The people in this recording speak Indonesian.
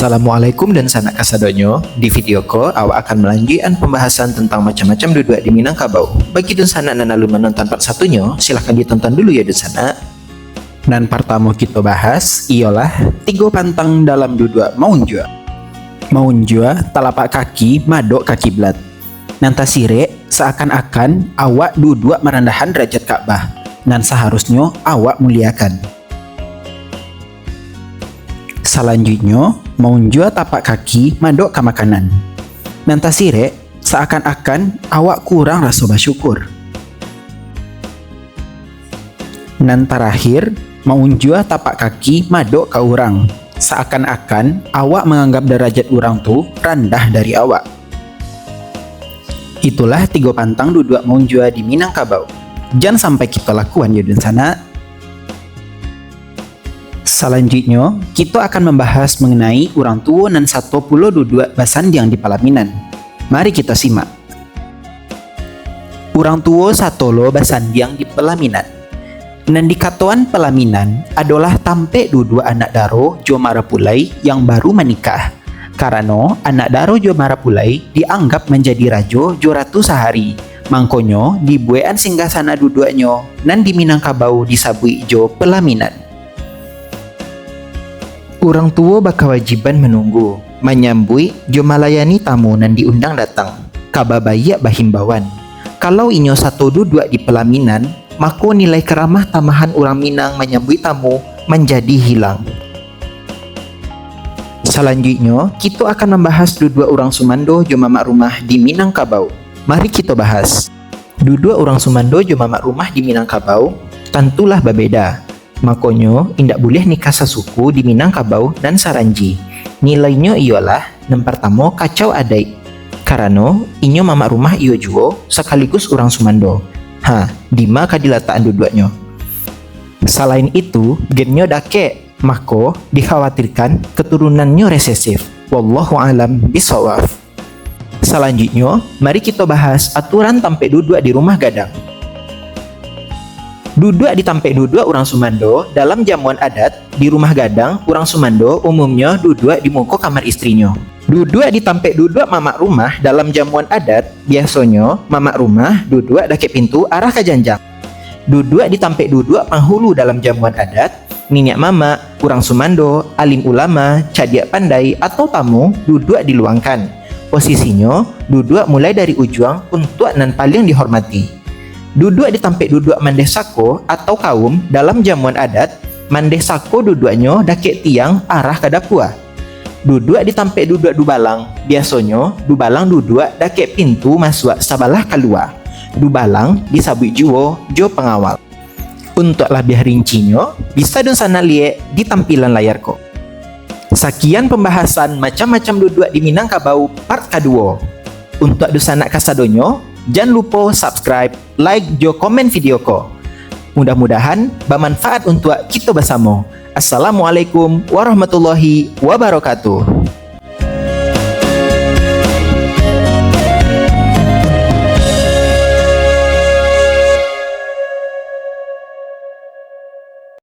Assalamualaikum dan sanak kasadonyo. Di video ko, awak akan melanjutkan pembahasan tentang macam-macam duduk di Minangkabau. Bagi dan sanak dan lalu menonton part satunya, silahkan ditonton dulu ya dan sanak. Dan pertama kita bahas ialah 3 pantang dalam duduk maunjua. Maunjua telapak kaki madok kaki belat. Nanta sirek seakan-akan awak duduk merendahan derajat Ka'bah. Dan seharusnya awak muliakan. Selanjutnya, maunjua tapak kaki madok ke makanan. Nanta sirek seakan-akan awak kurang rasa bersyukur. Dan terakhir, maunjua tapak kaki madok ke orang. Seakan-akan awak menganggap derajat orang tu rendah dari awak. Itulah 3 pantang duduk maunjua di Minangkabau. Jangan sampai kita lakukan ya dan sana. Selanjutnya, kita akan membahas mengenai orang tua nan 122 basandiang di pelaminan. Mari kita simak. Orang tua satolo basandiang di pelaminan. Nan di katuan pelaminan adalah tampe dua anak daro jo marapulai yang baru menikah. Karena anak daro jo marapulai dianggap menjadi rajo jo ratu sehari. Mangkonyo dibuean singgasana duduanyo nan di Minangkabau disabui jo pelaminan. Orang tua berkewajiban menunggu, menyambui, jo melayani tamu nan diundang datang. Kababayak bahimbawan. Kalau inyo satu duduk di pelaminan, maka nilai keramah tamahan orang Minang menyambui tamu menjadi hilang. Selanjutnya, kita akan membahas duduk orang Sumando jo mamak rumah di Minangkabau. Mari kita bahas. Duduk orang Sumando jo mamak rumah di Minangkabau tentulah berbeda. Makonyo indak boleh nikah sasuku di Minangkabau dan Saranji. Nilainya ialah yang pertama kacau adai. Karena inyo mamak rumah iyo juo sekaligus orang Sumando. Dima kadilataan duduknya. Selain itu, genyo dake, maka dikhawatirkan keturunannya resesif. Wallahu alam bisawab. Selanjutnya, mari kita bahas aturan tampe duduk di rumah gadang. Duduk di tampe duduk orang Sumando dalam jamuan adat di rumah gadang orang Sumando umumnya duduk di muka kamar istrinya. Duduk di tampe duduk mamak rumah dalam jamuan adat biasanya mamak rumah duduk dake pintu arah ke janjang. Duduk di tampe duduk penghulu dalam jamuan adat minyak mama, orang Sumando, alim ulama, cadiak pandai atau tamu duduk diluangkan. Posisinya duduk mulai dari ujung untuk nan paling dihormati. Duduk di tampe duduk mandeh sako atau kaum dalam jamuan adat, mandeh sako duduknya dake tiang arah ke dapua. Duduk di tampe duduk dubalang, biasanya dubalang duduk dake pintu masuk sabalah keluar. Dubalang disabui juo jo pengawal. Untuk lebih rincinya, bisa dan sana lihat di tampilan layar ko. Sekian pembahasan macam-macam duduk di Minangkabau part kedua. Untuk dusana kasadonyo, jangan lupa subscribe, like, jo komen video ko. Mudah-mudahan bermanfaat untuk kita bersama. Assalamualaikum warahmatullahi wabarakatuh.